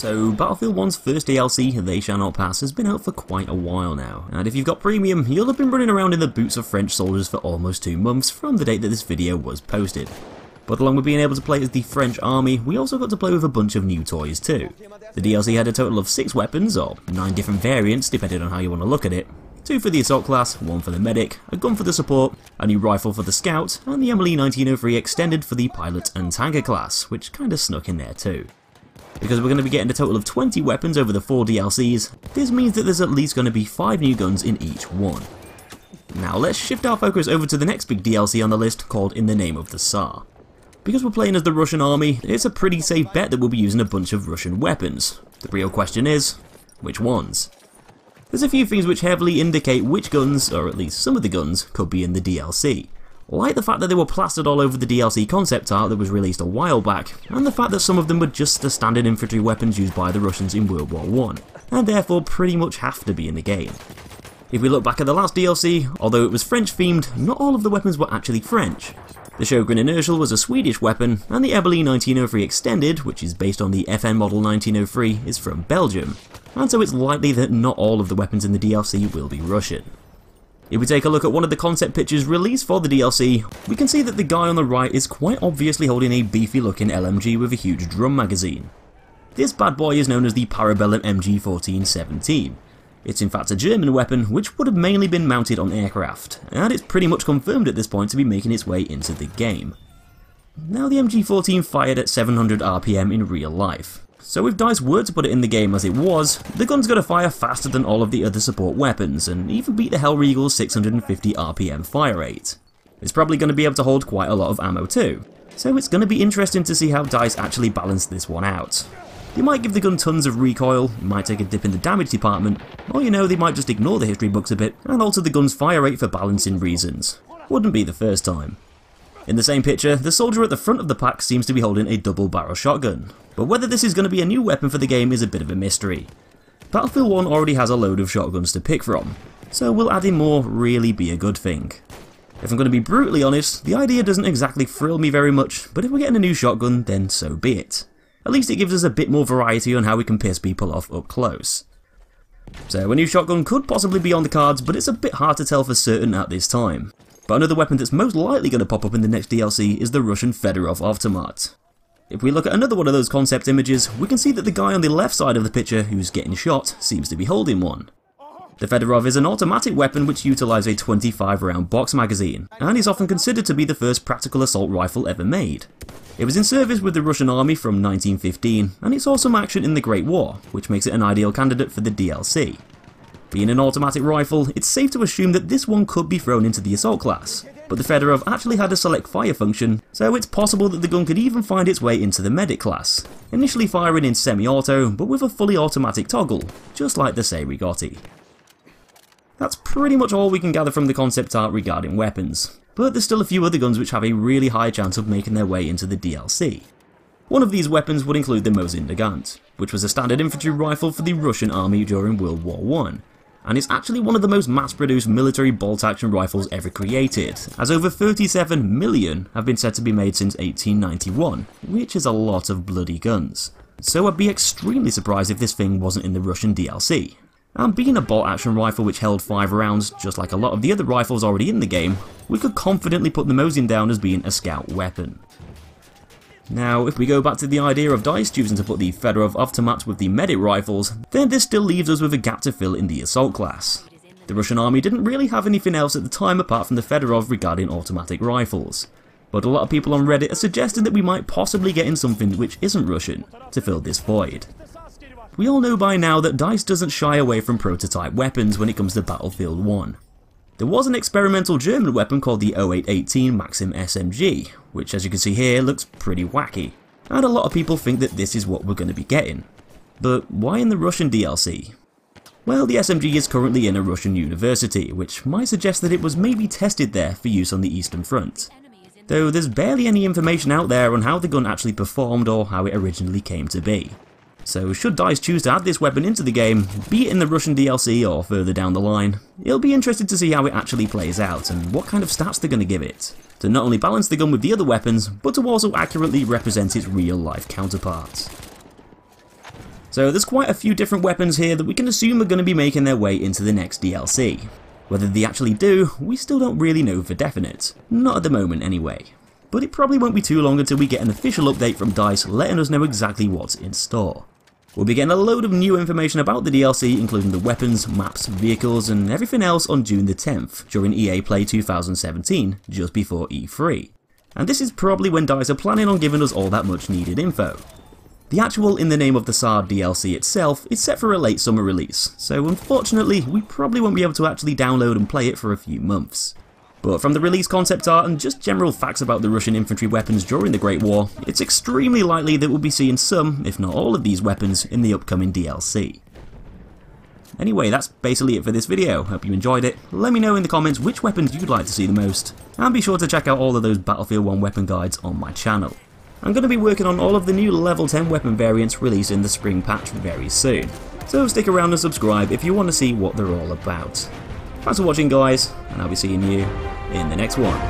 So Battlefield 1's first DLC, They Shall Not Pass, has been out for quite a while now, and if you've got premium, you'll have been running around in the boots of French soldiers for almost 2 months from the date that this video was posted. But along with being able to play as the French army, we also got to play with a bunch of new toys too. The DLC had a total of 6 weapons, or 9 different variants depending on how you want to look at it. 2 for the assault class, 1 for the medic, a gun for the support, a new rifle for the scout, and the MLE 1903 extended for the pilot and tanker class, which kinda snuck in there too. Because we're going to be getting a total of 20 weapons over the 4 DLCs, this means that there's at least going to be 5 new guns in each one. Now let's shift our focus over to the next big DLC on the list, called In the Name of the Tsar. Because we're playing as the Russian army, it's a pretty safe bet that we'll be using a bunch of Russian weapons. The real question is, which ones? There's a few things which heavily indicate which guns, or at least some of the guns, could be in the DLC. Like the fact that they were plastered all over the DLC concept art that was released a while back, and the fact that some of them were just the standard infantry weapons used by the Russians in World War I, and therefore pretty much have to be in the game. If we look back at the last DLC, although it was French themed, not all of the weapons were actually French. The Shogun Inertial was a Swedish weapon, and the MLE 1903 Extended, which is based on the FN model 1903, is from Belgium, and so it's likely that not all of the weapons in the DLC will be Russian. If we take a look at one of the concept pictures released for the DLC, we can see that the guy on the right is quite obviously holding a beefy looking LMG with a huge drum magazine. This bad boy is known as the Parabellum MG1417. It's in fact a German weapon which would have mainly been mounted on aircraft, and it's pretty much confirmed at this point to be making its way into the game. Now the MG14 fired at 700 RPM in real life. So if DICE were to put it in the game as it was, the gun's going to fire faster than all of the other support weapons, and even beat the Hellriegel's 650 RPM fire rate. It's probably going to be able to hold quite a lot of ammo too, so it's going to be interesting to see how DICE actually balance this one out. They might give the gun tons of recoil, might take a dip in the damage department, or they might just ignore the history books a bit and alter the gun's fire rate for balancing reasons. Wouldn't be the first time. In the same picture, the soldier at the front of the pack seems to be holding a double barrel shotgun, but whether this is going to be a new weapon for the game is a bit of a mystery. Battlefield 1 already has a load of shotguns to pick from, so will adding more really be a good thing? If I'm going to be brutally honest, the idea doesn't exactly thrill me very much, but if we're getting a new shotgun, then so be it. At least it gives us a bit more variety on how we can piss people off up close. So a new shotgun could possibly be on the cards, but it's a bit hard to tell for certain at this time. But another weapon that's most likely going to pop up in the next DLC is the Russian Fedorov Avtomat. If we look at another one of those concept images, we can see that the guy on the left side of the picture who's getting shot seems to be holding one. The Fedorov is an automatic weapon which utilises a 25 round box magazine, and is often considered to be the first practical assault rifle ever made. It was in service with the Russian army from 1915, and it saw some action in the Great War, which makes it an ideal candidate for the DLC. Being an automatic rifle, it's safe to assume that this one could be thrown into the assault class, but the Fedorov actually had a select fire function, so it's possible that the gun could even find its way into the medic class, initially firing in semi-auto, but with a fully automatic toggle, just like the Tsar. That's pretty much all we can gather from the concept art regarding weapons, but there's still a few other guns which have a really high chance of making their way into the DLC. One of these weapons would include the Mosin-Nagant, which was a standard infantry rifle for the Russian army during World War I, and it's actually one of the most mass-produced military bolt-action rifles ever created, as over 37 million have been said to be made since 1891, which is a lot of bloody guns. So I'd be extremely surprised if this thing wasn't in the Russian DLC. And being a bolt-action rifle which held 5 rounds, just like a lot of the other rifles already in the game, we could confidently put the Mosin down as being a scout weapon. Now, if we go back to the idea of DICE choosing to put the Fedorov Avtomat with the medic rifles, then this still leaves us with a gap to fill in the assault class. The Russian army didn't really have anything else at the time apart from the Fedorov regarding automatic rifles, but a lot of people on Reddit are suggesting that we might possibly get in something which isn't Russian to fill this void. We all know by now that DICE doesn't shy away from prototype weapons when it comes to Battlefield 1. There was an experimental German weapon called the 0818 Maxim SMG, which as you can see here looks pretty wacky, and a lot of people think that this is what we're going to be getting. But why in the Russian DLC? Well, the SMG is currently in a Russian university, which might suggest that it was maybe tested there for use on the Eastern Front. Though there's barely any information out there on how the gun actually performed or how it originally came to be. So should DICE choose to add this weapon into the game, be it in the Russian DLC or further down the line, it'll be interesting to see how it actually plays out and what kind of stats they're going to give it, to not only balance the gun with the other weapons, but to also accurately represent its real life counterparts. So there's quite a few different weapons here that we can assume are going to be making their way into the next DLC. Whether they actually do, we still don't really know for definite. Not at the moment anyway. But it probably won't be too long until we get an official update from DICE letting us know exactly what's in store. We'll be getting a load of new information about the DLC, including the weapons, maps, vehicles and everything else on June the 10th, during EA Play 2017, just before E3. And this is probably when DICE are planning on giving us all that much needed info. The actual In the Name of the Tsar DLC itself is set for a late summer release, so unfortunately we probably won't be able to actually download and play it for a few months. But from the release concept art and just general facts about the Russian infantry weapons during the Great War, it's extremely likely that we'll be seeing some, if not all of these weapons in the upcoming DLC. Anyway, that's basically it for this video. Hope you enjoyed it. Let me know in the comments which weapons you'd like to see the most, and be sure to check out all of those Battlefield 1 weapon guides on my channel. I'm going to be working on all of the new level 10 weapon variants released in the spring patch very soon, so stick around and subscribe if you want to see what they're all about. Thanks for watching guys, and I'll be seeing you in the next one.